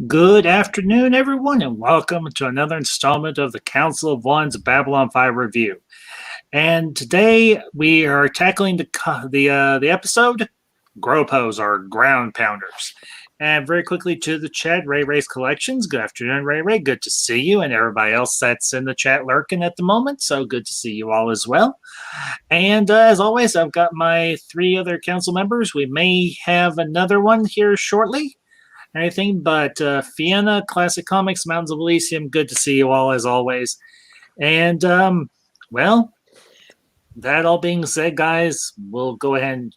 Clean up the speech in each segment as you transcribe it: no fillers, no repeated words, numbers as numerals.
Good afternoon, everyone, and welcome to another installment of the Council of One's Babylon 5 review. And today we are tackling the episode Gropos, or Ground Pounders. And very quickly to the chat, Ray Ray's Collections. Good afternoon, Ray Ray. Good to see you, and everybody else that's in the chat lurking at the moment. So good to see you all as well. And as always, I've got my three other council members. We may have another one here shortly. Anything but Fiona, Classic Comics, Mountains of Elysium. Good to see you all as always. And well, that all being said, guys, we'll go ahead and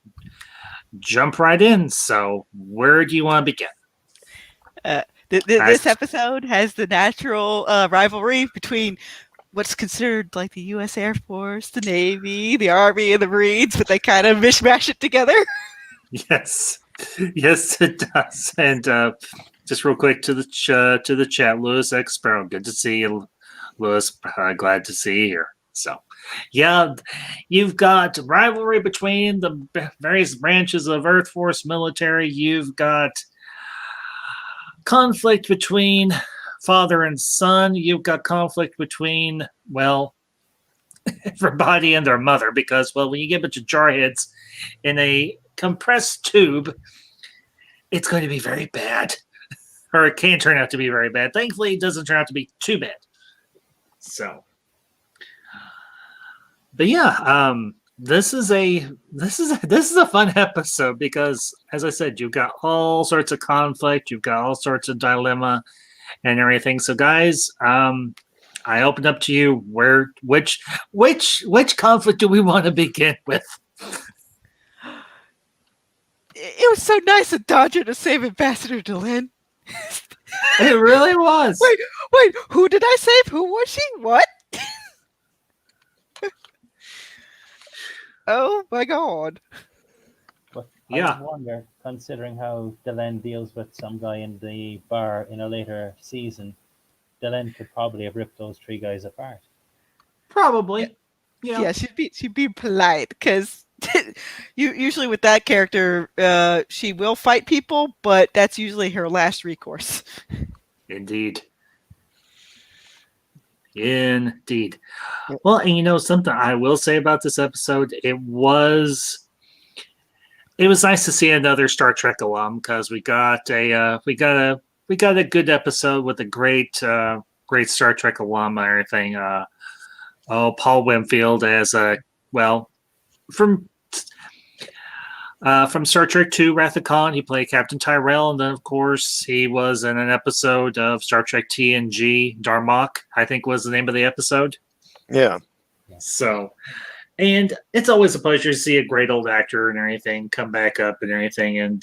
jump right in. So, where do you want to begin? This episode has the natural rivalry between what's considered like the U.S. Air Force, the Navy, the Army, and the Marines, but they kind of mishmash it together. Yes. Yes, it does. And just real quick to the chat, Lewis X Sparrow. Good to see you, Lewis. Glad to see you here. So, yeah, you've got rivalry between the various branches of Earth Force military. You've got conflict between father and son. You've got conflict between, well, everybody and their mother, because, well, when you get a bunch of jarheads in a compressed tube, it's going to be very bad, or it can turn out to be very bad. Thankfully, it doesn't turn out to be too bad. So, but yeah, this is a fun episode because, as I said, you've got all sorts of conflict, you've got all sorts of dilemma and everything. So, guys, I open up to you. Which conflict do we want to begin with? It was so nice of Dodger to save Ambassador Delenn. It really was. Wait, who did I save? Who was she? What? Oh my god. But I wonder, considering how Delenn deals with some guy in the bar in a later season, Delenn could probably have ripped those three guys apart. Probably. Yeah, she'd be polite, because usually with that character, she will fight people, but that's usually her last recourse. Indeed. Well, and you know something I will say about this episode, it was nice to see another Star Trek alum, because we got a good episode with a great Star Trek alum and everything. Paul Winfield as from Star Trek II, Wrath of Khan, he played Captain Tyrell, and then of course he was in an episode of Star Trek TNG, Darmok, I think was the name of the episode. Yeah. So, and it's always a pleasure to see a great old actor and everything come back up and everything, and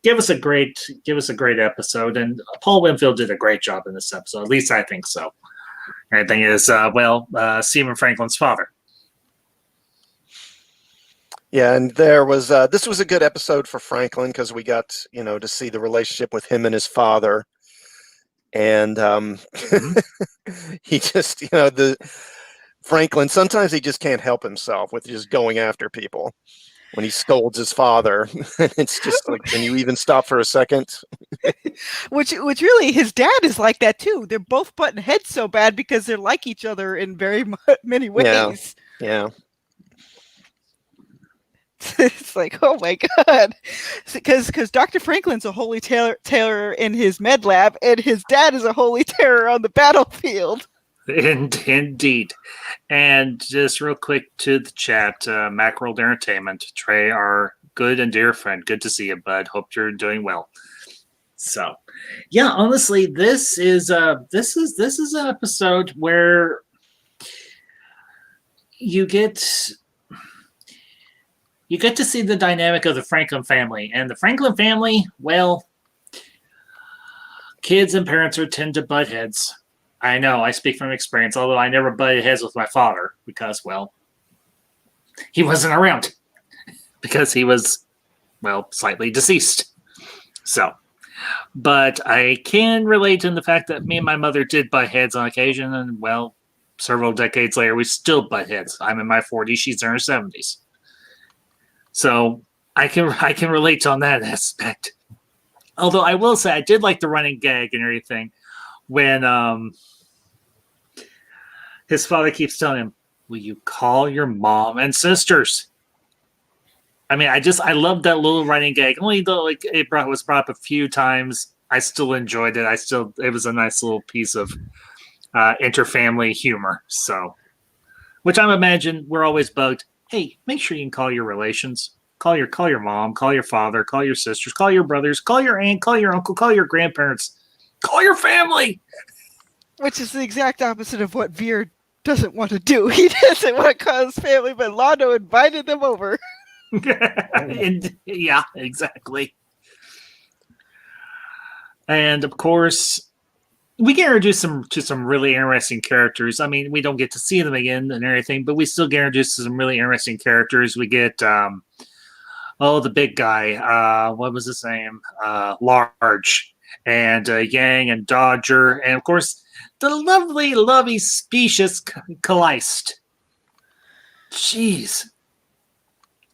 give us a great episode. And Paul Winfield did a great job in this episode. At least I think so. Everything is Seaman Franklin's father. Yeah, and there was this was a good episode for Franklin, because we got to see the relationship with him and his father, and he just the Franklin, sometimes he just can't help himself with just going after people when he scolds his father. It's just like, can you even stop for a second? which really, his dad is like that too. They're both butting heads so bad because they're like each other in very many ways. Yeah. It's like, oh my god, because Dr. Franklin's a holy terror in his med lab, and his dad is a holy terror on the battlefield. Indeed. And just real quick to the chat, Macworld Entertainment, Trey, our good and dear friend, good to see you, bud. Hope you're doing well. So, yeah, honestly, this is an episode where you get to see the dynamic of the Franklin family. And the Franklin family, well, kids and parents tend to butt heads. I know, I speak from experience, although I never butted heads with my father because, well, he wasn't around. Because he was, well, slightly deceased. So, but I can relate to the fact that me and my mother did butt heads on occasion, and, well, several decades later, we still butt heads. I'm in my 40s, she's in her 70s. So I can relate on that aspect. Although I will say I did like the running gag and everything when his father keeps telling him, "Will you call your mom and sisters?" I mean, I love that little running gag. Only though like was brought up a few times, I still enjoyed it. It was a nice little piece of interfamily humor. So, which I'm imagine we're always bugged. Hey, make sure you can call your relations. Call your mom, call your father, call your sisters, call your brothers, call your aunt, call your uncle, call your grandparents, call your family. Which is the exact opposite of what Veer doesn't want to do. He doesn't want to call his family, but Londo invited them over. And, yeah, exactly. And of course, we get introduced to some really interesting characters. I mean, we don't get to see them again and everything, but we still get introduced to some really interesting characters. We get the big guy. What was his name? Large, and Yang and Dodger, and of course the lovely, specious Caliste. Jeez.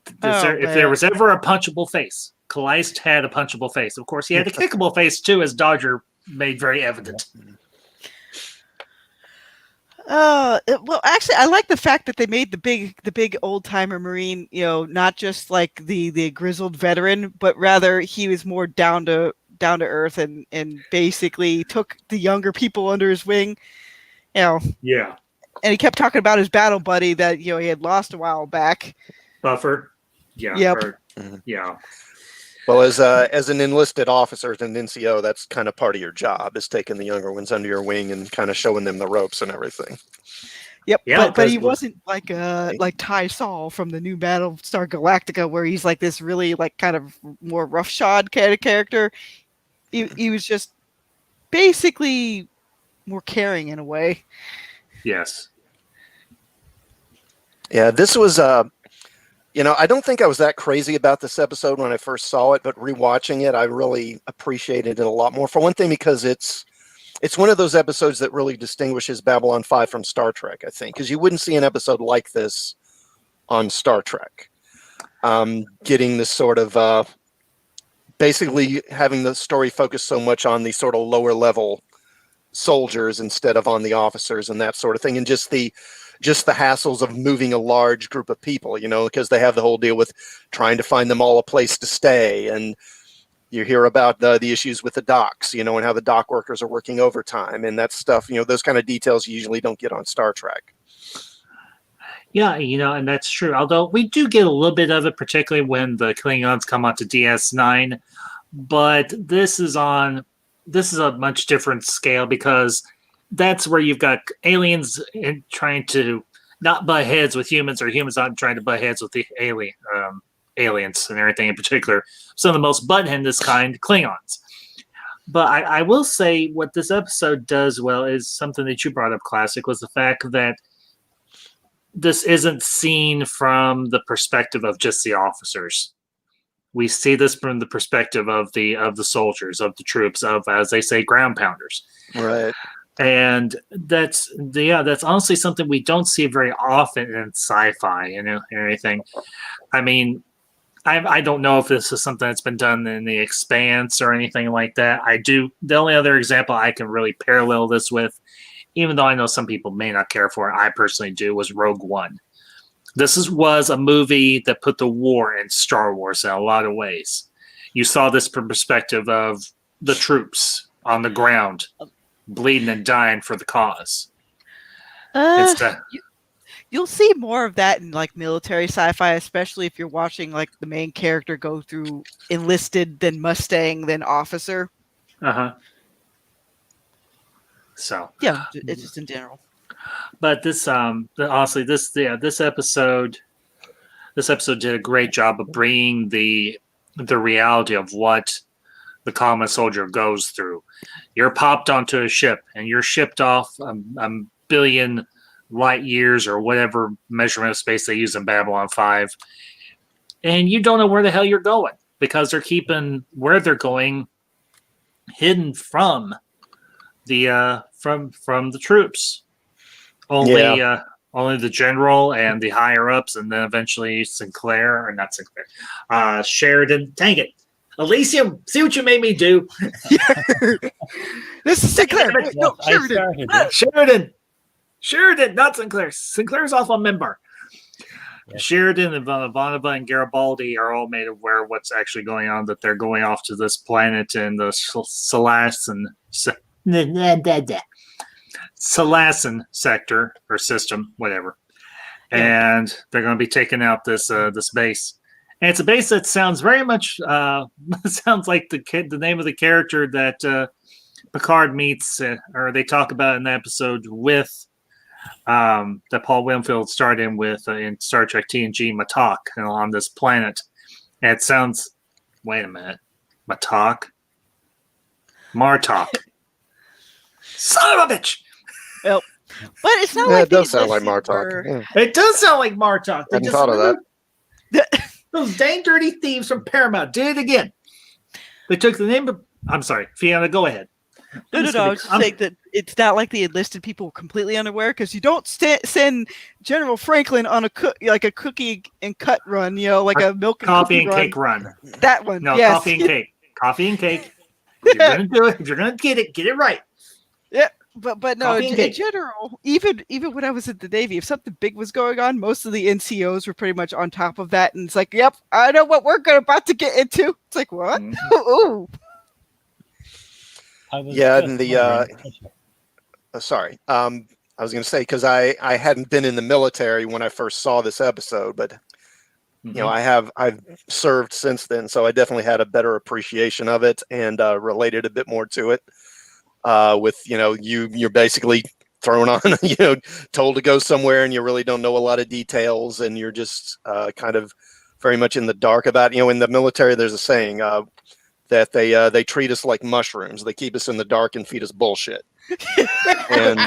If there was ever a punchable face, Caliste had a punchable face. Of course, he had a kickable face too, as Dodger made very evident. Well, actually, I like the fact that they made the big old timer Marine, not just like the grizzled veteran, but rather he was more down to earth and basically took the younger people under his wing, Yeah. And he kept talking about his battle buddy that he had lost a while back. Buffer. Yeah. Yep. Yeah. Well, as an enlisted officer, as an NCO, that's kind of part of your job, is taking the younger ones under your wing and kind of showing them the ropes and everything. Yep, yeah, but he wasn't like Ty Saul from the new Battlestar Galactica, where he's like this really like kind of more roughshod kind of character. He was just basically more caring in a way. Yes. Yeah, this was I don't think I was that crazy about this episode when I first saw it, but rewatching it, I really appreciated it a lot more. For one thing, because it's one of those episodes that really distinguishes Babylon 5 from Star Trek, I think, because you wouldn't see an episode like this on Star Trek. Getting this sort of basically having the story focus so much on the sort of lower level soldiers instead of on the officers and that sort of thing, and just the hassles of moving a large group of people, because they have the whole deal with trying to find them all a place to stay. And you hear about the issues with the docks, and how the dock workers are working overtime and that stuff, those kind of details you usually don't get on Star Trek. Yeah, and that's true. Although we do get a little bit of it, particularly when the Klingons come onto DS9. But this is a much different scale, because that's where you've got aliens trying to not butt heads with humans, or humans not trying to butt heads with the aliens and everything. In particular, some of the most butthead kind, Klingons. But I will say what this episode does well is something that you brought up, Classic, was the fact that this isn't seen from the perspective of just the officers. We see this from the perspective of the soldiers, of the troops, of, as they say, ground pounders. Right. And that's honestly something we don't see very often in sci-fi, and everything. I mean, I don't know if this is something that's been done in The Expanse or anything like that. The only other example I can really parallel this with, even though I know some people may not care for it, I personally do, was Rogue One. This was a movie that put the war in Star Wars in a lot of ways. You saw this from perspective of the troops on the ground, bleeding and dying for the cause. You'll see more of that in like military sci-fi, especially if you're watching like the main character go through enlisted, then Mustang, then officer. So yeah, it's just in general. But this, honestly, this episode did a great job of bringing the reality of what the common soldier goes through. You're popped onto a ship and you're shipped off a billion light years or whatever measurement of space they use in Babylon 5, and you don't know where the hell you're going, because they're keeping where they're going hidden from the from the troops. Only the general and the higher ups, and then eventually Sheridan. Dang it! Elysium, see what you made me do. This is Sinclair. Damn it. Wait, no, I Sheridan. started it. Sheridan, not Sinclair. Sinclair's off on Member. Yes. Sheridan and Ivanova and Garibaldi are all made aware of what's actually going on, that they're going off to this planet in the Salasan sector or system, whatever. Yeah. And they're going to be taking out this this base. And it's a base that sounds very much sounds like the name of the character that Picard meets, or they talk about in the episode with that Paul Winfield starred in with in Star Trek TNG, Matok, on this planet. And it sounds. Wait a minute, Matok, Martok. Son of a bitch! Well, but it's not Yeah, like it does the sound like Elysium Martok. were- Yeah. It does sound like Martok. Hadn't thought of that. Those dang dirty thieves from Paramount did it again. They took the name of. I'm sorry, Fiona. Go ahead. No, I was just saying that it's not like the enlisted people were completely unaware, because you don't send General Franklin on a cookie and cut run, like a milk and Coffee cookie and cake run. That one, No, yes. coffee and cake. Coffee and cake. If you're gonna do it, if you're gonna get it right. But no, Coffee and in cake. general, even when I was in the Navy, if something big was going on, most of the NCOs were pretty much on top of that, and it's like, yep, I know what we're about to get into. It's like, what? Mhm. Ooh. Yeah, and sorry. I was going to say, because I hadn't been in the military when I first saw this episode, but I've served since then, so I definitely had a better appreciation of it and related a bit more to it. With you're basically thrown on, told to go somewhere, and you really don't know a lot of details, and you're just kind of very much in the dark about. In the military, there's a saying that they treat us like mushrooms. They keep us in the dark and feed us bullshit. And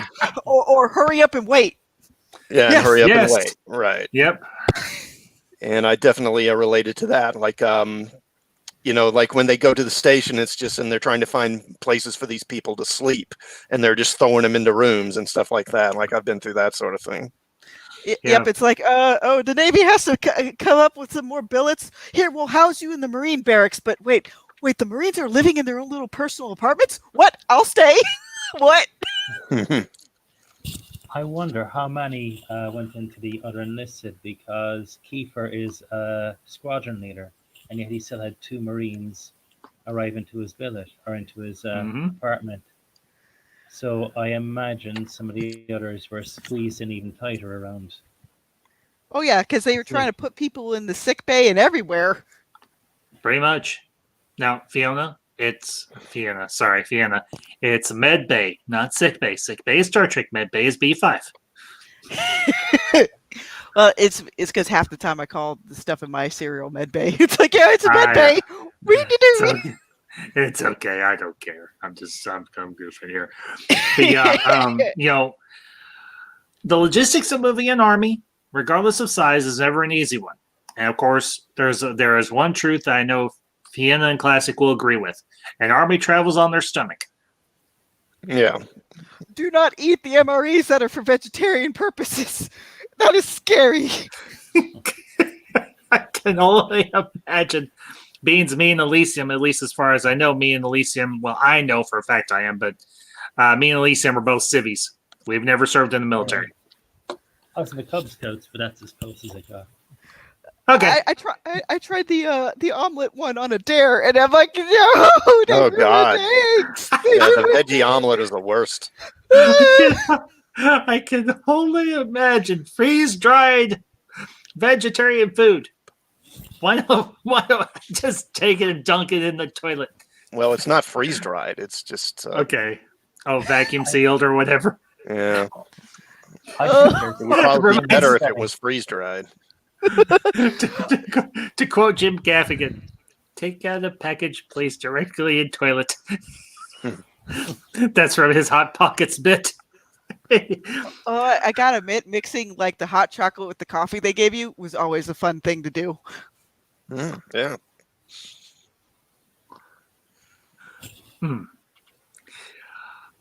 or hurry up and wait. yeah, Yes. and hurry up Yes. and wait. Right. Yep. And I definitely related to that. Like, like when they go to the station, it's just, and they're trying to find places for these people to sleep, and they're just throwing them into rooms and stuff like that. Like, I've been through that sort of thing. Yep, it's like, the Navy has to come up with some more billets. Here, we'll house you in the Marine barracks. But wait, the Marines are living in their own little personal apartments? What? I'll stay. What? I wonder how many went into the other enlisted, because Kiefer is a squadron leader, and yet he still had 2 Marines arrive into his billet or into his apartment. So I imagine some of the others were squeezed in even tighter around. Oh, yeah, because they were trying to put people in the sick bay and everywhere. Pretty much. Now, Fiona. It's Med Bay, not Sick Bay. Sick Bay is Star Trek. Med Bay is B5. Well, it's because half the time I call the stuff in my cereal Med Bay. It's like, yeah, it's a Med Bay. It's okay. I don't care. I'm goofing here. But yeah, the logistics of moving an army, regardless of size, is never an easy one. And of course, there is one truth that I know Fiona and Classic will agree with: an army travels on their stomach. Yeah. Do not eat the MREs that are for vegetarian purposes. That is scary. I can only imagine. Beans, me and Elysium, at least as far as I know, me and Elysium, well, I know for a fact I am, but me and Elysium are both civvies. We've never served in the military. I was in the Cub Scouts, but that's as close as I got. Okay. I tried the omelet one on a dare, and I'm like, no, Oh, God. eggs. The veggie omelet is the worst. I can only imagine freeze-dried vegetarian food. Why don't I just take it and dunk it in the toilet? Well, it's not freeze dried. It's just Okay. Oh, vacuum sealed or whatever. Yeah. I think It would probably be better if it was freeze dried. to quote Jim Gaffigan, take out a package, place directly in toilet. That's from his Hot Pockets bit. I gotta admit, mixing like the hot chocolate with the coffee they gave you was always a fun thing to do. Yeah.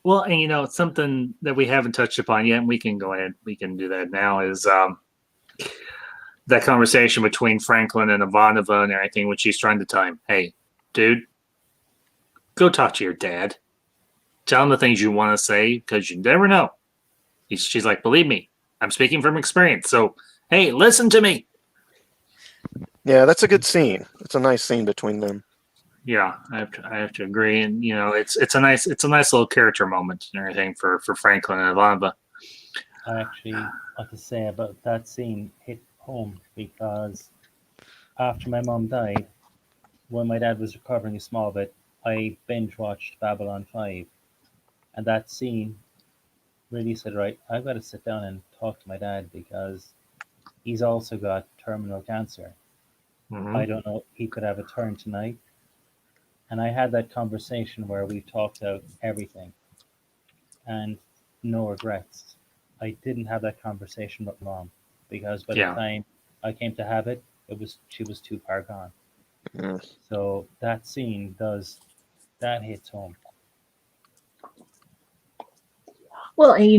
Well, and something that we haven't touched upon yet, and we can go ahead, we can do that now, is that conversation between Franklin and Ivanova and everything, when she's trying to tell him, hey, dude, go talk to your dad. Tell him the things you want to say because you never know. She's like, believe me, I'm speaking from experience. So, hey, listen to me. Yeah, that's a good scene. It's a nice scene between them. Yeah, I have to agree. And it's a nice little character moment and everything for Franklin and Alava. I actually want to say about that scene hit home because after my mom died, when my dad was recovering a small bit, I binge watched Babylon 5. And that scene really said, right, I've got to sit down and talk to my dad because he's also got terminal cancer. Mm-hmm. I don't know, he could have a turn tonight. And I had that conversation where we talked out everything and no regrets. I didn't have that conversation with mom because by the time I came to have it, she was too far gone. Mm. So that scene that hits home. Well, you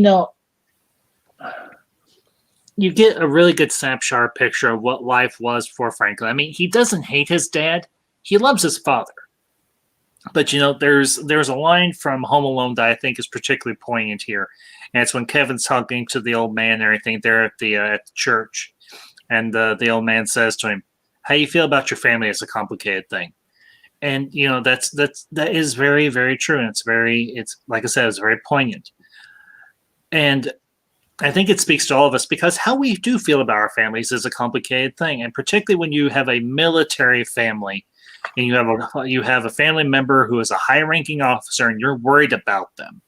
get a really good snapshot picture of what life was for Franklin. I mean, he doesn't hate his dad; he loves his father. But there's a line from Home Alone that I think is particularly poignant here, and it's when Kevin's talking to the old man and everything there at the church, and the old man says to him, "How you feel about your family is a complicated thing," and that is very, very true, and it's like I said, it's very poignant, and I think it speaks to all of us because how we do feel about our families is a complicated thing, and particularly when you have a military family and you have a family member who is a high-ranking officer and you're worried about them.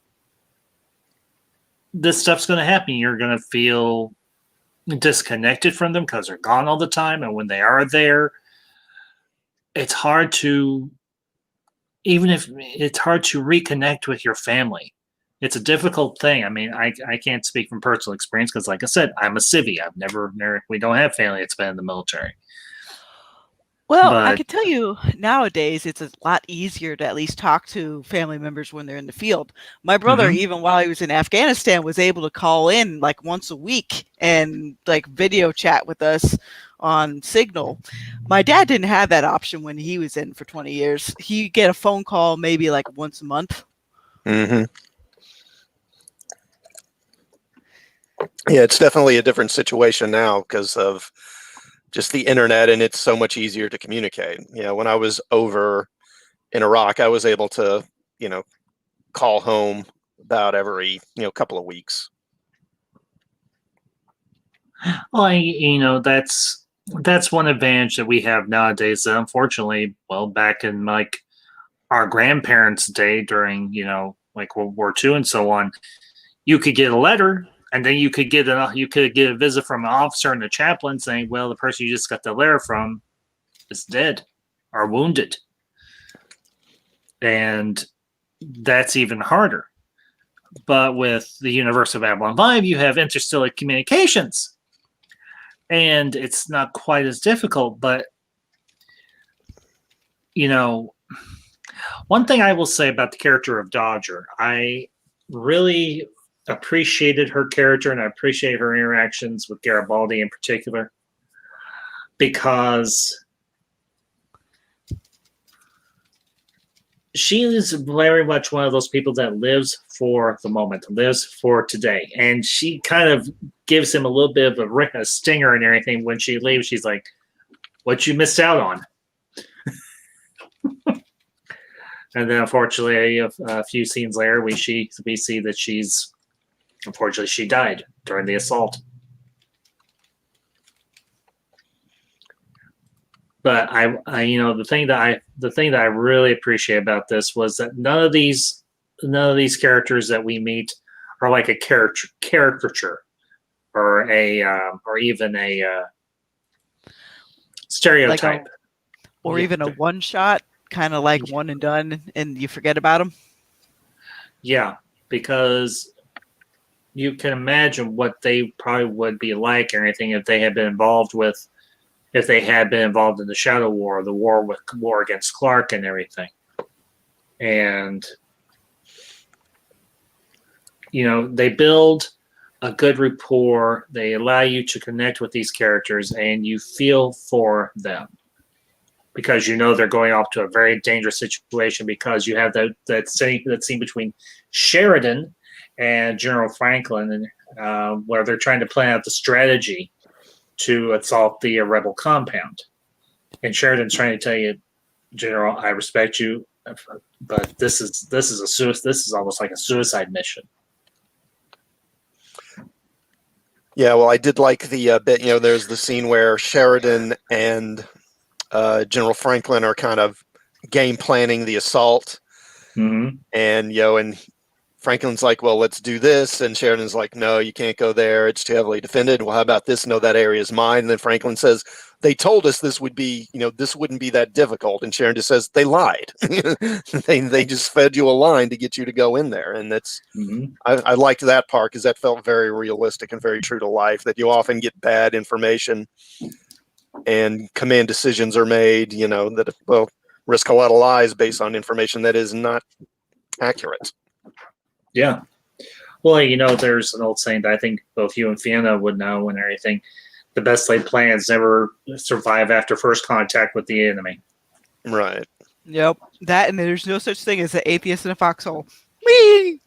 This stuff's going to happen. You're going to feel disconnected from them because they're gone all the time, and when they are there, it's hard to reconnect with your family. It's a difficult thing. I mean, I can't speak from personal experience because, like I said, I'm a civvy. We don't have family that's been in the military. Well, I can tell you nowadays it's a lot easier to at least talk to family members when they're in the field. My brother, even while he was in Afghanistan, was able to call in like once a week and like video chat with us on Signal. My dad didn't have that option when he was in for 20 years. He'd get a phone call maybe like once a month. Mm-hmm. Yeah, it's definitely a different situation now because of just the internet, and it's so much easier to communicate. When I was over in Iraq, I was able to, call home about every, couple of weeks. Well, that's one advantage that we have nowadays. That unfortunately, well, back in like our grandparents' day during, like World War II and so on, you could get a letter. And then you could get a visit from an officer and a chaplain saying, well, the person you just got the letter from is dead or wounded. And that's even harder. But with the University of Babylon 5, you have interstellar communications. And it's not quite as difficult. But, one thing I will say about the character of Dodger, I really appreciated her character and I appreciate her interactions with Garibaldi in particular because she is very much one of those people that lives for the moment, lives for today. And she kind of gives him a little bit of a stinger and everything when she leaves. She's like, what you missed out on. And then unfortunately a few scenes later we see that unfortunately, she died during the assault. But the thing that I really appreciate about this was that none of these characters that we meet are like a caricature or even a stereotype, or even a one shot, kind of like one and done, and you forget about them. Yeah, because you can imagine what they probably would be like or anything if they had been involved in the Shadow War, the war against Clark and everything. And they build a good rapport, they allow you to connect with these characters and you feel for them because they're going off to a very dangerous situation, because you have that scene between Sheridan and General Franklin, and where they're trying to plan out the strategy to assault the rebel compound. And Sheridan's trying to tell you, General, I respect you, but this is almost like a suicide mission. Yeah, well, I did like the bit. There's the scene where Sheridan and General Franklin are kind of game planning the assault, Mm-hmm. and Franklin's like, well, let's do this. And Sheridan's like, no, you can't go there. It's too heavily defended. Well, how about this? No, that area is mine. And then Franklin says, they told us this would be, this wouldn't be that difficult. And Sheridan just says, they lied. they just fed you a line to get you to go in there. And that's, I liked that part because that felt very realistic and very true to life, that you often get bad information and command decisions are made, that, well, risk a lot of lives based on information that is not accurate. Yeah. Well, there's an old saying that I think both you and Fiona would know and everything. The best laid plans never survive after first contact with the enemy. Right. Yep. That, and there's no such thing as an atheist in a foxhole. Whee!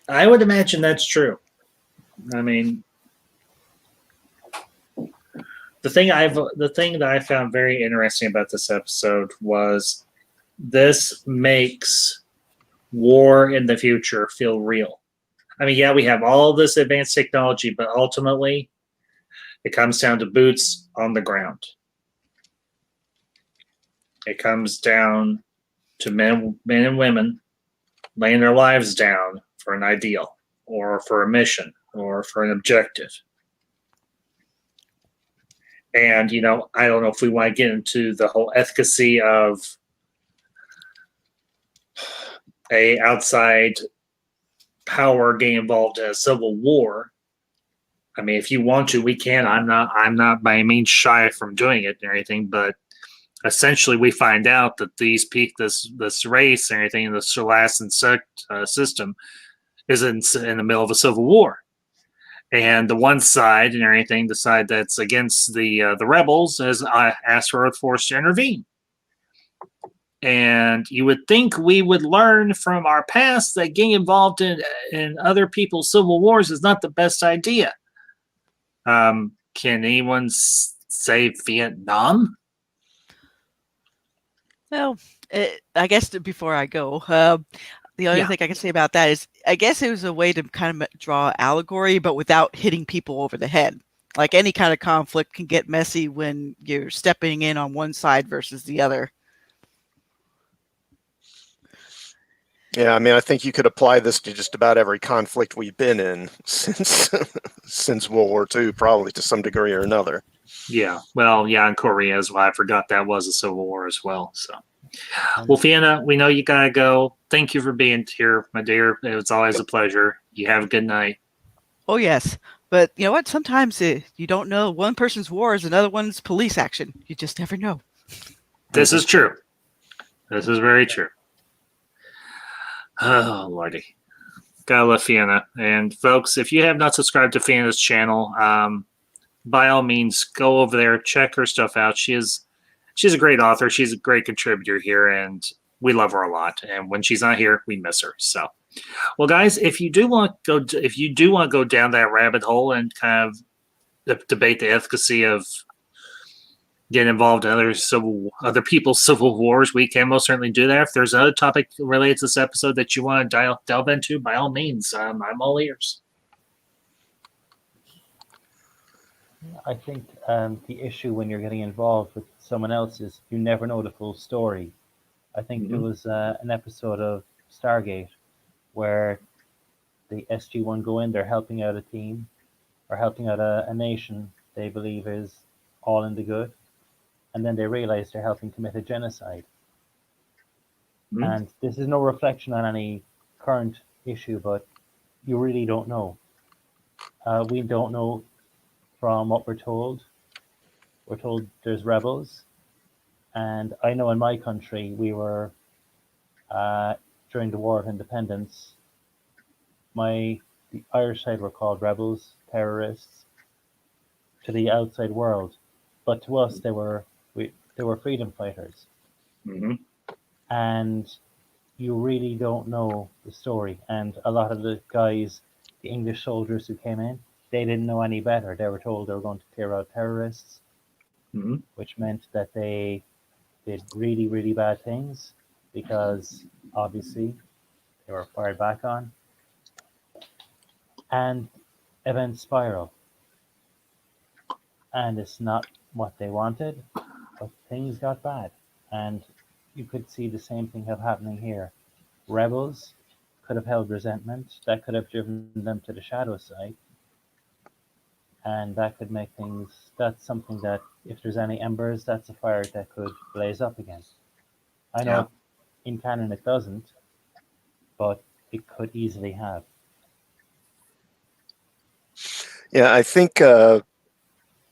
I would imagine that's true. I mean, the thing that I found very interesting about this episode was this makes war in the future feel real. I mean, yeah, we have all this advanced technology, but ultimately it comes down to boots on the ground. It comes down to men and women laying their lives down for an ideal or for a mission or for an objective. And, I don't know if we want to get into the whole efficacy of a outside power getting involved in a civil war. I mean, if you want to, we can. I'm not by any means shy from doing it and everything, but essentially we find out that this race and everything in the Solasan system is in the middle of a civil war. And the one side and everything decide that's against the rebels has asked for Earth Force to intervene. And you would think we would learn from our past that getting involved in other people's civil wars is not the best idea. Can anyone say Vietnam? Well, I guess before I go, the only thing I can say about that is I guess it was a way to kind of draw allegory, but without hitting people over the head. Like any kind of conflict can get messy when you're stepping in on one side versus the other. Yeah, I mean, I think you could apply this to just about every conflict we've been in since World War II, probably to some degree or another. Yeah, well, yeah, in Korea as well. I forgot that was a civil war as well. So, well, Fiona, we know you gotta go. Thank you for being here, my dear. It was always a pleasure. You have a good night. Oh yes, but you know what? Sometimes you don't know. One person's war is another one's police action. You just never know. This is true. This is very true. Oh, Lordy. Gotta love Fiona. And folks, if you have not subscribed to Fiona's channel, by all means, go over there, check her stuff out. She's a great author. She's a great contributor here, and we love her a lot. And when she's not here, we miss her. So, well, guys, if you do want to go down that rabbit hole and kind of debate the efficacy of getting involved in other people's civil wars, we can most certainly do that. If there's another topic related to this episode that you want to delve into, by all means, I'm all ears. I think the issue when you're getting involved with someone else is you never know the full story. I think there was an episode of Stargate where the SG-1 go in, they're helping out a team or helping out a nation they believe is all in the good. And then they realize they're helping commit a genocide. And this is no reflection on any current issue, but you really don't know. We don't know from what we're told. We're told there's rebels. And I know in my country, we were, during the War of Independence, the Irish side were called rebels, terrorists, to the outside world. But to us, they were freedom fighters, Hmm. and you really don't know the story. And a lot of the guys, the English soldiers who came in, they didn't know any better. They were told they were going to clear out terrorists, Hmm. which meant that they did really, really bad things because obviously they were fired back on. And events spiral. And it's not what they wanted, but things got bad. And you could see the same thing happening here. Rebels could have held resentment, that could have driven them to the shadow side, and that could make things. That's something that, if there's any embers, that's a fire that could blaze up again. I know Yeah. in canon it doesn't, but it could easily have. Yeah, I think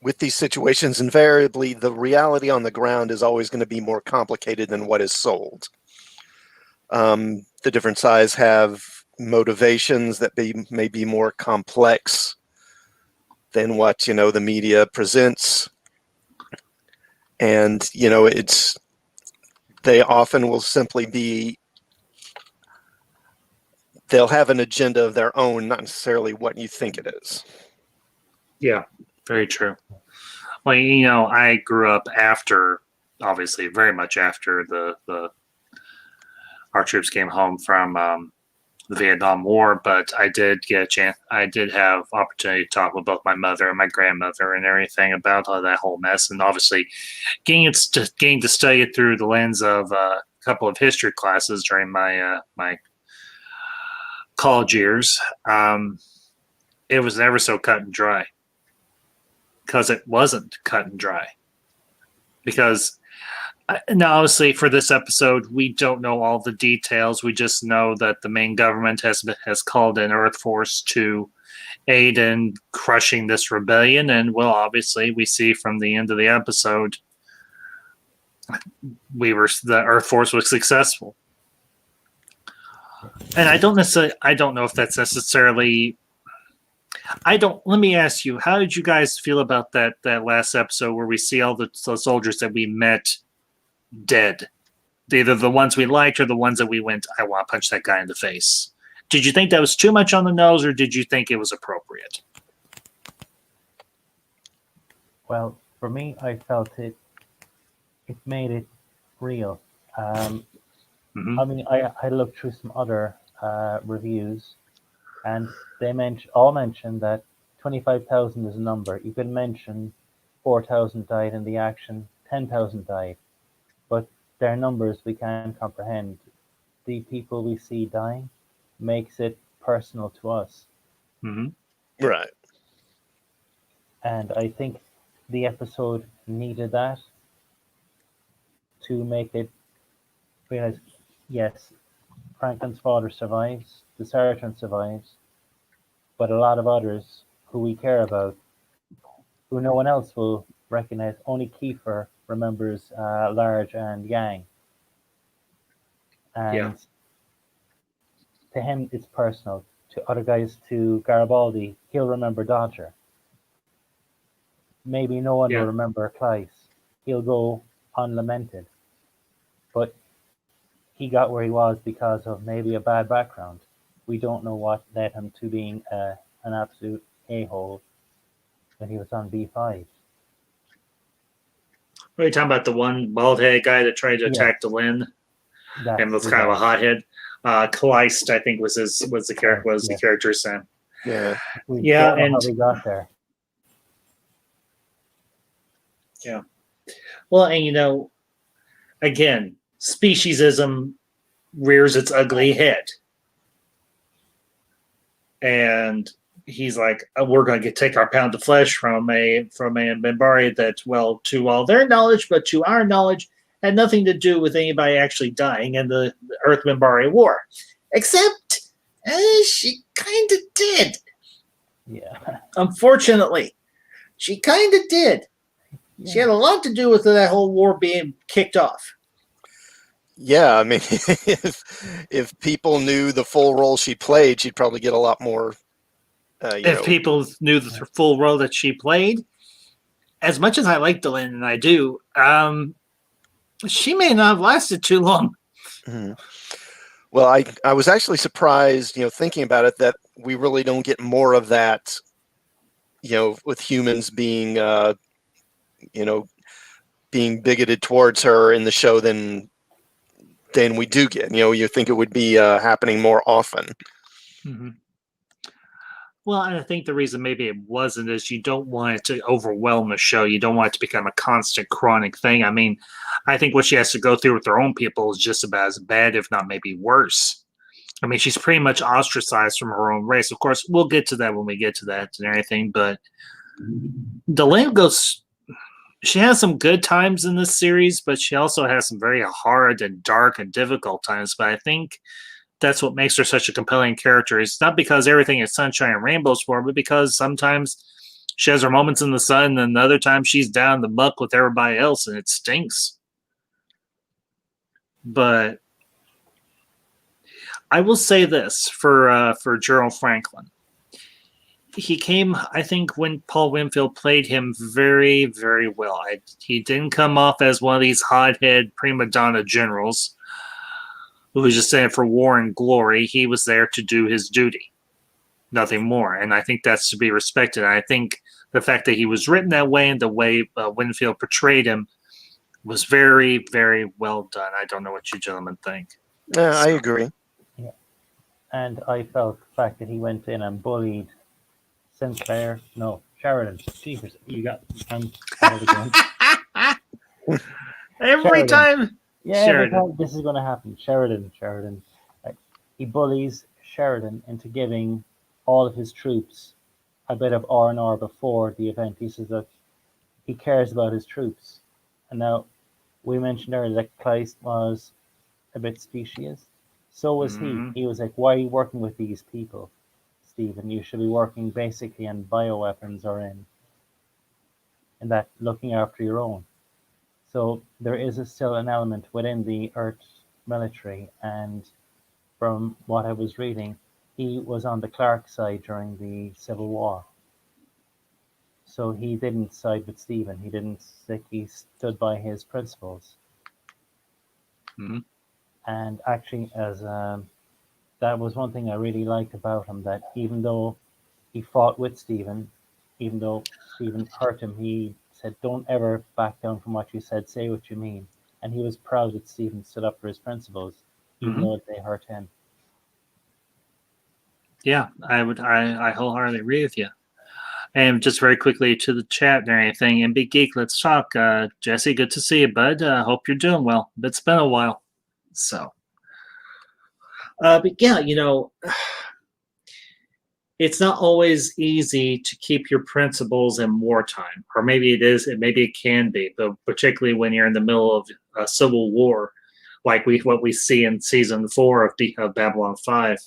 with these situations, invariably, the reality on the ground is always going to be more complicated than what is sold. The different sides have motivations that may be more complex than what the media presents, and they often will simply be. They'll have an agenda of their own, not necessarily what you think it is. Yeah, very true. Well, I grew up after, obviously, very much after our troops came home from the Vietnam War, but I did get a chance. I did have opportunity to talk with both my mother and my grandmother and everything about all that whole mess, and obviously getting to study it through the lens of a couple of history classes during my college years. It was never so cut and dry, because it wasn't cut and dry. Because now, obviously, for this episode, we don't know all the details. We just know that the main government has called in Earth Force to aid in crushing this rebellion, and obviously, we see from the end of the episode, the Earth Force was successful. And I don't know if that's necessarily. Let me ask you, how did you guys feel about that last episode where we see all the soldiers that we met dead? Either the ones we liked or the ones that we went, I want to punch that guy in the face. Did you think that was too much on the nose, or did you think it was appropriate? Well, for me, I felt it made it real. Mm-hmm. I mean, I looked through some other reviews, and they all mentioned that 25,000 is a number. You could mention 4,000 died in the action, 10,000 died, but they're numbers we can't comprehend. The people we see dying makes it personal to us. Mm-hmm. Right. And I think the episode needed that to make it realize, yes, Franklin's father survives, the sergeant survives, but a lot of others who we care about, who no one else will recognize, only Kiefer remembers Large and Yang. And Yeah. to him, it's personal. To other guys, to Garibaldi, he'll remember Dodger. Maybe no one will remember Kleiss. He'll go unlamented. But he got where he was because of maybe a bad background. We don't know what led him to being an absolute a-hole when he was on B5. Are you talking about the one bald-headed guy that tried to attack Delenn and was kind of a hothead? Kleist, I think, was the character's name. Yeah. We don't know how we got there. Yeah. Well, and again, speciesism rears its ugly head. And he's like, we're going to take our pound of flesh from a Minbari that, well, to all their knowledge, but to our knowledge, had nothing to do with anybody actually dying in the Earth Minbari War. Except, she kind of did. Yeah. Unfortunately, she kind of did. Yeah. She had a lot to do with that whole war being kicked off. Yeah, I mean, if people knew the full role she played, she'd probably get a lot more. If people knew the full role that she played, as much as I like Delenn, and I do, She may not have lasted too long. Mhm. Well, I was actually surprised, thinking about it, that we really don't get more of that, with humans being, being bigoted towards her in the show than we do get. You think it would be happening more often. Mm-hmm. Well, and I think the reason maybe it wasn't is you don't want it to overwhelm the show. You don't want it to become a constant, chronic thing. I mean, I think what she has to go through with her own people is just about as bad, if not maybe worse. I mean, she's pretty much ostracized from her own race. Of course, we'll get to that when we get to that and everything. But Delaney goes. She has some good times in this series, but she also has some very hard and dark and difficult times. But I think that's what makes her such a compelling character. It's not because everything is sunshine and rainbows for her, but because sometimes she has her moments in the sun, and other times she's down in the muck with everybody else, and it stinks. But I will say this for Gerald Franklin. He came, I think, when Paul Winfield played him very, very well. He didn't come off as one of these hothead prima donna generals who was just saying for war and glory. He was there to do his duty, nothing more. And I think that's to be respected. I think the fact that he was written that way and the way Winfield portrayed him was very, very well done. I don't know what you gentlemen think. Yeah, I agree. Yeah. And I felt the fact that he went in and bullied Sheridan. Jesus, you got again. Every Sheridan. time. Yeah, Sheridan. this is going to happen. Sheridan. Like, he bullies Sheridan into giving all of his troops a bit of R&R before the event. He says that he cares about his troops. And now, we mentioned earlier that Kleist was a bit specious. So was he. He was like, why are you working with these people, Stephen? You should be working basically in bioweapons or in that looking after your own. So there is still an element within the Earth military, and from what I was reading, he was on the Clark side during the Civil War. So he didn't side with Stephen. He stood by his principles. Mm-hmm. And actually, that was one thing I really liked about him, that even though he fought with Stephen, even though Stephen hurt him, he said, don't ever back down from what you said, say what you mean. And he was proud that Stephen stood up for his principles, even though they hurt him. Yeah, I wholeheartedly agree with you. And just very quickly to the chat and everything, and Big Geek, let's talk. Jesse, good to see you, bud. Hope you're doing well. It's been a while. So, but yeah, it's not always easy to keep your principles in wartime, or maybe it is, and maybe it can be, but particularly when you're in the middle of a civil war, like what we see in season 4 of Babylon 5.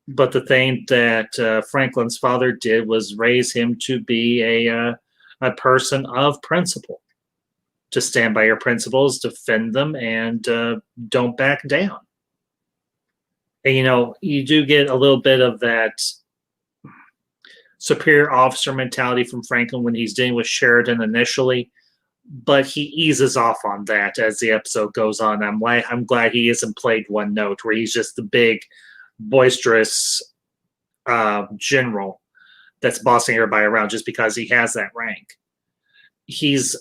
But the thing that Franklin's father did was raise him to be a person of principle, to stand by your principles, defend them, and don't back down. And you do get a little bit of that superior officer mentality from Franklin when he's dealing with Sheridan initially, but he eases off on that as the episode goes on. I'm glad he isn't played one note where he's just the big, boisterous general that's bossing everybody around just because he has that rank. He's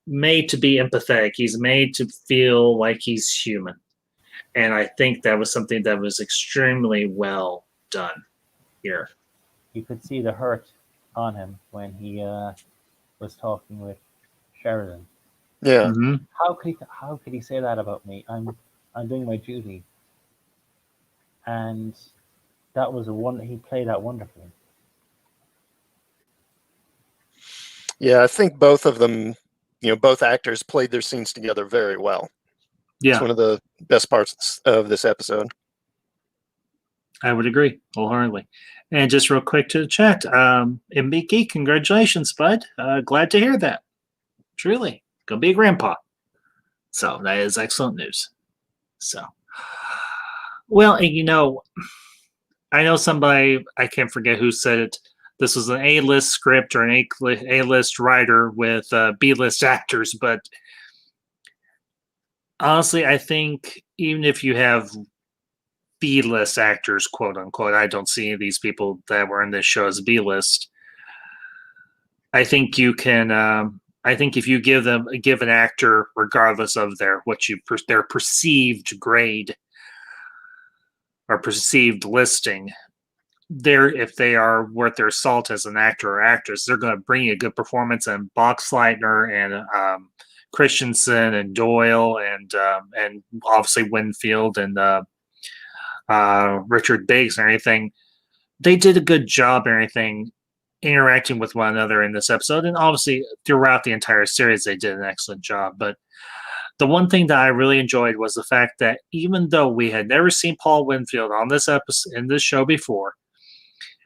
made to be empathetic. He's made to feel like he's human. And I think that was something that was extremely well done here. You could see the hurt on him when he was talking with Sheridan. Yeah. Mm-hmm. How could he say that about me? I'm doing my duty. And that was he played that wonderfully. Yeah, I think both of them, both actors played their scenes together very well. Yeah. It's one of the best parts of this episode. I would agree wholeheartedly. And just real quick to the chat, MB Geek, congratulations, bud. Glad to hear that. Truly, gonna be a grandpa. So that is excellent news. So, well, and I know somebody, I can't forget who said it, this was an A-list script or an A-list writer with B-list actors, but honestly, I think even if you have B-list actors, quote unquote, I don't see any of these people that were in this show as B-list. I think you can. I think if you give an actor, regardless of their perceived grade or perceived listing, if they are worth their salt as an actor or actress, they're going to bring you a good performance. And Boxleitner and Christensen and Doyle and obviously Winfield and Richard Biggs and everything, they did a good job and everything interacting with one another in this episode. And obviously throughout the entire series, they did an excellent job. But the one thing that I really enjoyed was the fact that even though we had never seen Paul Winfield on this episode in this show before,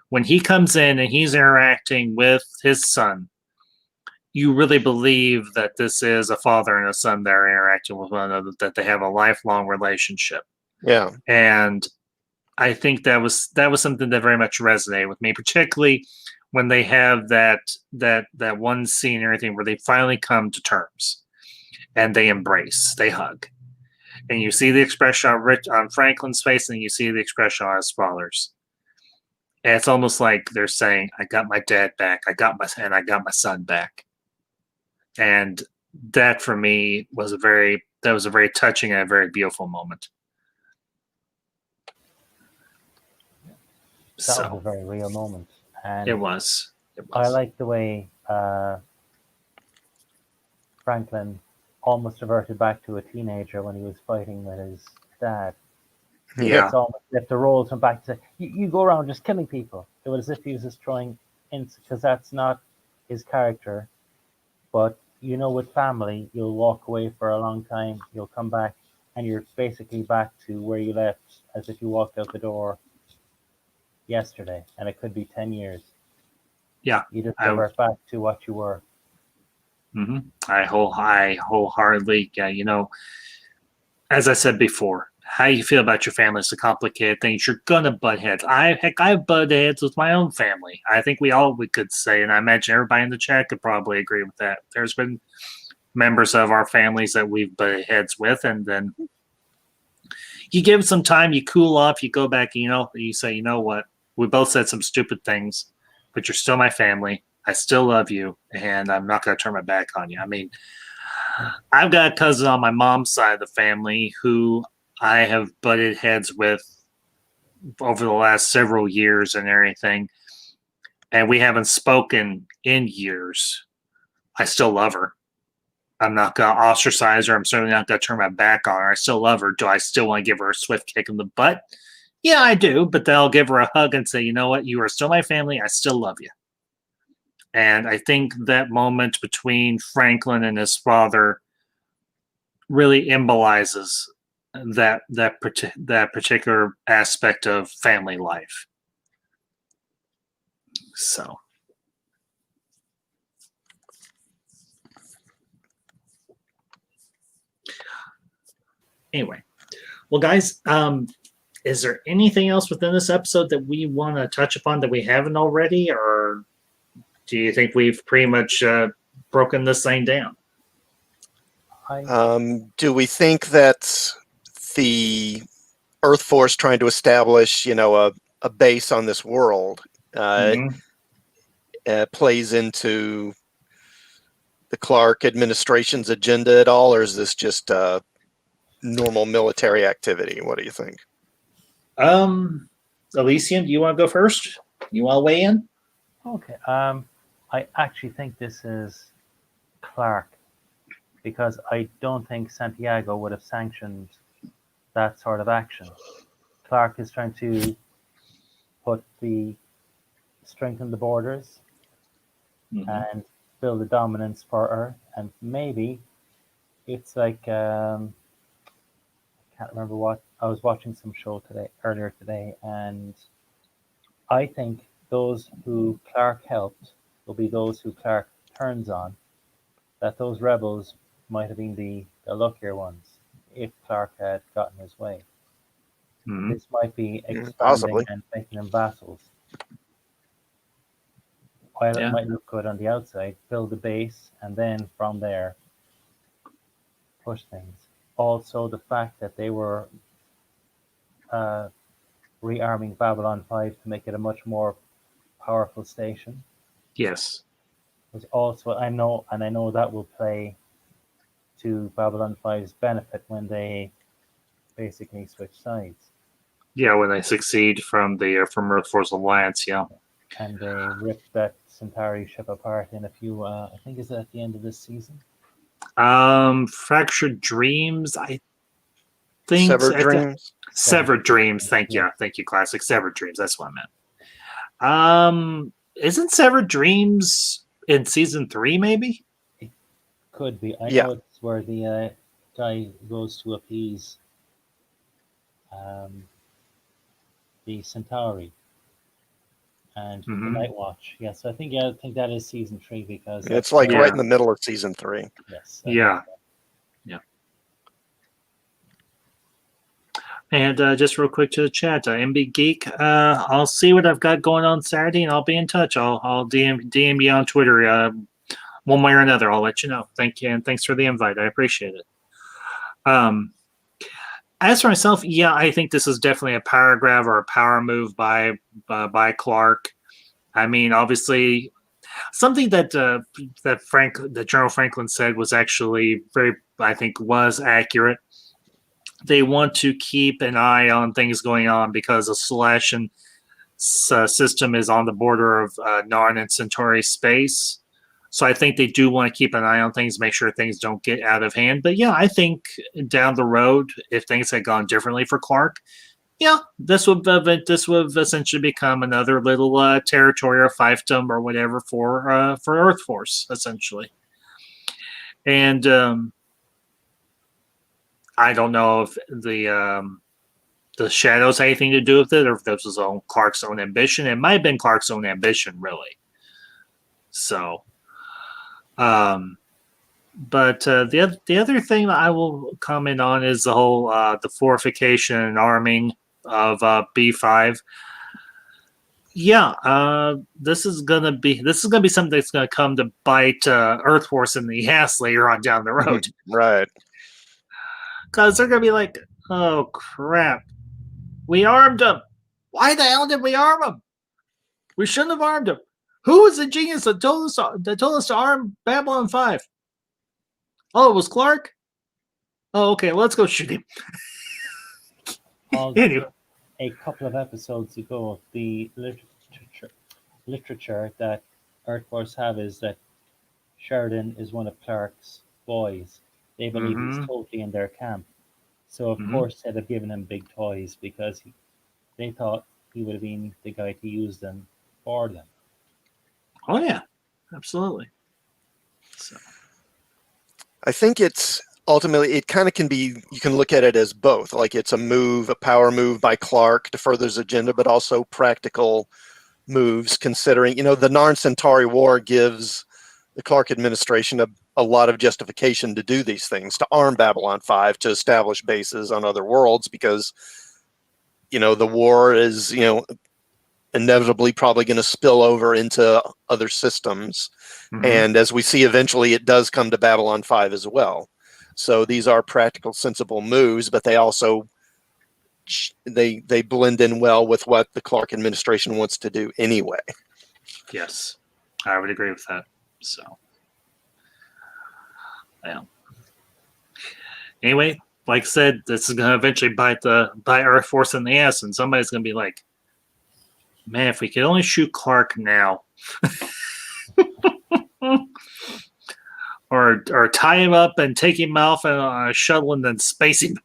when he comes in and he's interacting with his son, you really believe that this is a father and a son that are interacting with one another, that they have a lifelong relationship. Yeah. And I think that was something that very much resonated with me, particularly when they have that one scene and everything where they finally come to terms and they embrace, they hug. And you see the expression on Franklin's face and you see the expression on his father's. And it's almost like they're saying, I got my dad back. I got my son back. And that for me was a very touching and a very beautiful moment. That was a very real moment. And it was. I like the way Franklin almost reverted back to a teenager when he was fighting with his dad. Yeah. It's almost if the roles went back to say, you go around just killing people. It was as if he was just throwing in, because that's not his character. But with family, you'll walk away for a long time, you'll come back, and you're basically back to where you left, as if you walked out the door yesterday, and it could be 10 years. Yeah. You just revert back to what you were. Mm-hmm. I wholeheartedly, as I said before, how you feel about your family is a complicated thing. You're gonna butt heads. I've butted heads with my own family. I think we could say, and I imagine everybody in the chat could probably agree with that. There's been members of our families that we've butted heads with, and then you give it some time, you cool off, you go back, and you say, you know what, we both said some stupid things, but you're still my family. I still love you, and I'm not going to turn my back on you. I mean, I've got a cousin on my mom's side of the family who I have butted heads with over the last several years and everything, and we haven't spoken in years. I still love her. I'm not going to ostracize her. I'm certainly not going to turn my back on her. I still love her. Do I still want to give her a swift kick in the butt? Yeah, I do, but then I'll give her a hug and say, you know what? You are still my family. I still love you. And I think that moment between Franklin and his father really embolizes that particular aspect of family life. So, anyway, well, guys, is there anything else within this episode that we want to touch upon that we haven't already, or do you think we've pretty much broken this thing down? Do we think that the Earth Force trying to establish, a base on this world plays into the Clark administration's agenda at all, or is this just normal military activity? What do you think? Elysium, do you want to go first? You want to weigh in? Okay. I actually think this is Clark, because I don't think Santiago would have sanctioned that sort of action. Clark is trying to strengthen the borders and build a dominance for Earth, and maybe it's like I can't remember what I was watching some show earlier today, and I think those who Clark helped will be those who Clark turns on. That those rebels might have been the luckier ones if Clark had gotten his way. This might be expanding Possibly. and making them vassals. while Yeah. it might look good on the outside, build a base, and then from there push things. Also, the fact that they were rearming Babylon 5 to make it a much more powerful station Yes. was also, I know that will play to Babylon 5's benefit when they basically switch sides. Yeah, when they succeed from Earth Force Alliance, yeah. And they rip that Centauri ship apart in a few, I think is at the end of this season. Fractured Dreams, I think. Severed Dreams. Severed Dreams. Thank you. Yeah. Thank you, Classic. Severed Dreams. That's what I meant. Isn't Severed Dreams in season 3, maybe? Could be. I Yeah. know it's where the guy goes to appease the Centauri and the Mhm. Night Watch. Yes, I think that is season 3 because It's like Yeah. right in the middle of season 3. yes. Yeah. And just real quick to the chat, MB Geek, I'll see what I've got going on Saturday, and I'll be in touch. I'll DM you on Twitter one way or another. I'll let you know. Thank you, and thanks for the invite. I appreciate it. As for myself, yeah, I think this is definitely a power grab or a power move by Clark. I mean, obviously, something that General Franklin said was actually I think, was accurate. They want to keep an eye on things going on because the Celestian system is on the border of Narn and Centauri space. So I think they do want to keep an eye on things, make sure things don't get out of hand. But yeah, I think down the road, if things had gone differently for Clark, yeah, this would essentially become another little territory or fiefdom or whatever for Earth Force, essentially. And I don't know if the Shadows had anything to do with it, or if this was Clark's own ambition. It might have been Clark's own ambition, really. So, but the other thing that I will comment on is the whole the fortification and arming of B5. Yeah, this is gonna be something that's gonna come to bite Earth Force in the ass later on down the road. Right. Because they're going to be like, oh, crap. We armed them. Why the hell did we arm them? We shouldn't have armed them. Who was the genius that told us to arm Babylon 5? Oh, it was Clark? Oh, okay, let's go shoot him. Anyway. A couple of episodes ago, the literature that Earth Force have is that Sheridan is one of Clark's boys. They believe he's totally in their camp. So, of course, they'd have given him big toys because they thought he would have been the guy to use them for them. Oh, yeah, absolutely. So. I think it's ultimately, it kind of can be, you can look at it as both. Like it's a power move by Clark to further his agenda, but also practical moves considering, the Narn Centauri War gives the Clark administration a lot of justification to do these things, to arm Babylon 5, to establish bases on other worlds, because, the war is, inevitably probably going to spill over into other systems. And as we see, eventually it does come to Babylon 5 as well. So these are practical, sensible moves, but they also, they blend in well with what the Clark administration wants to do anyway. Yes, I would agree with that. So, yeah. Anyway, like I said, this is going to eventually bite Earth Force in the ass, and somebody's going to be like, man, if we could only shoot Clark now. or tie him up and take him off on a shuttle and then space him.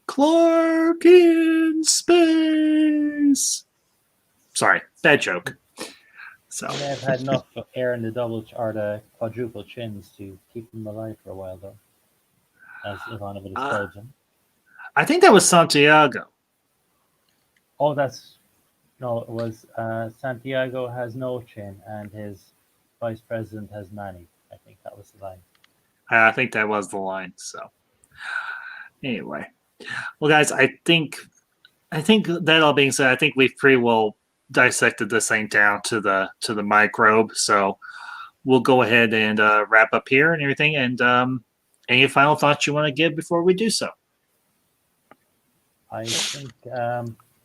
Clark in space. Sorry, bad joke. So They may have had enough air in the double or the quadruple chins to keep him alive for a while, though, as Ivanovich describes him. I think that was Santiago. Oh, it was Santiago has no chin and his vice president has many. I think that was the line. I think that was the line. So anyway, well, guys, I think that all being said, I think we've pretty well dissected this thing down to the microbe. So we'll go ahead and wrap up here and everything. And any final thoughts you want to give before we do so? I think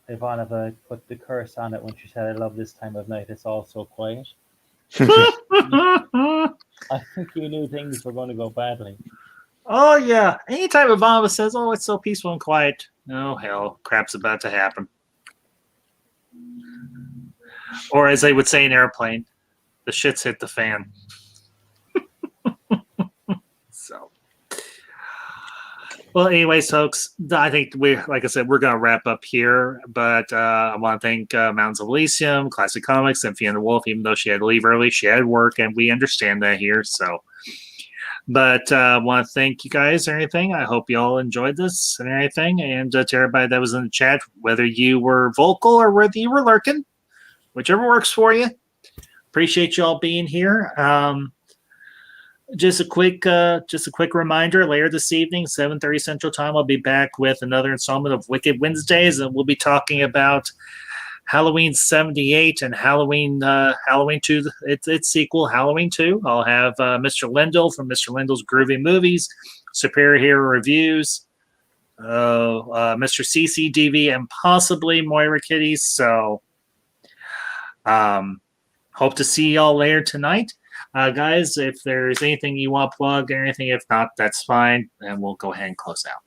Ivanova put the curse on it when she said, "I love this time of night. It's all so quiet." I think you knew things were going to go badly. Oh yeah. Anytime Obama says, "Oh, it's so peaceful and quiet," oh hell, crap's about to happen. Or as they would say in Airplane, the shit's hit the fan. So, well, anyways, folks, I think like I said, we're going to wrap up here. But I want to thank Mountains of Elysium, Classic Comics, and Fiona Wolf, even though she had to leave early, she had work, and we understand that here. So, but I want to thank you guys and everything. I hope you all enjoyed this and everything. And to everybody that was in the chat, whether you were vocal or whether you were lurking, whichever works for you. Appreciate you all being here. Just a quick reminder. Later this evening, 7:30 Central Time, I'll be back with another installment of Wicked Wednesdays, and we'll be talking about Halloween 78 and Halloween 2, its sequel, Halloween 2. I'll have Mr. Lindell from Mr. Lindell's Groovy Movies, Superior Hero Reviews, Mr. CCDV, and possibly Moira Kitties. So, hope to see y'all later tonight. Guys, if there's anything you want to plug or anything, if not, that's fine, and we'll go ahead and close out.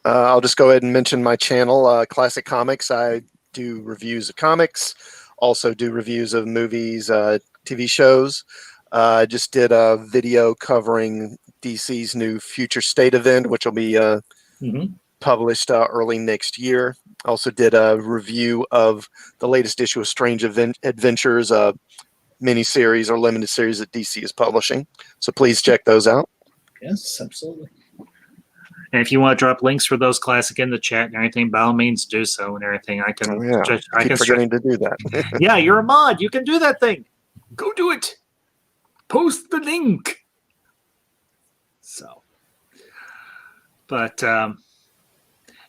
I'll just go ahead and mention my channel, Classic Comics. I do reviews of comics, also do reviews of movies, TV shows. I just did a video covering DC's new Future State event, which will be published early next year. Also did a review of the latest issue of Strange Adventures, miniseries or limited series that DC is publishing. So please check those out. Yes, absolutely. And if you want to drop links for those classic in the chat and everything, by all means do so and everything. I can. Oh, yeah. I keep forgetting to do that. Yeah, you're a mod. You can do that thing. Go do it. Post the link. So, but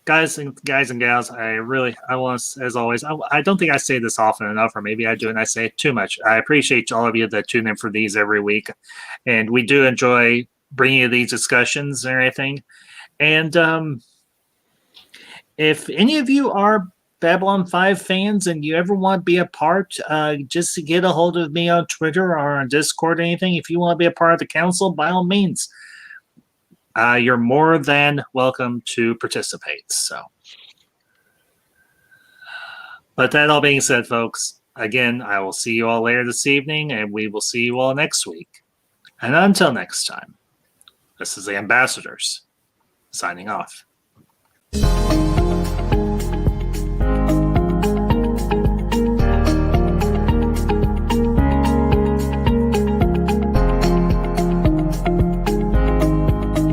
guys and gals, I want, as always, I don't think I say this often enough, or maybe I do and I say it too much. I appreciate all of you that tune in for these every week, and we do enjoy bringing you these discussions and everything. And if any of you are Babylon 5 fans and you ever want to be a part, just to get a hold of me on Twitter or on Discord or anything, if you want to be a part of the council, by all means, you're more than welcome to participate. So, but that all being said, folks, again, I will see you all later this evening, and we will see you all next week. And until next time, this is the Ambassadors signing off.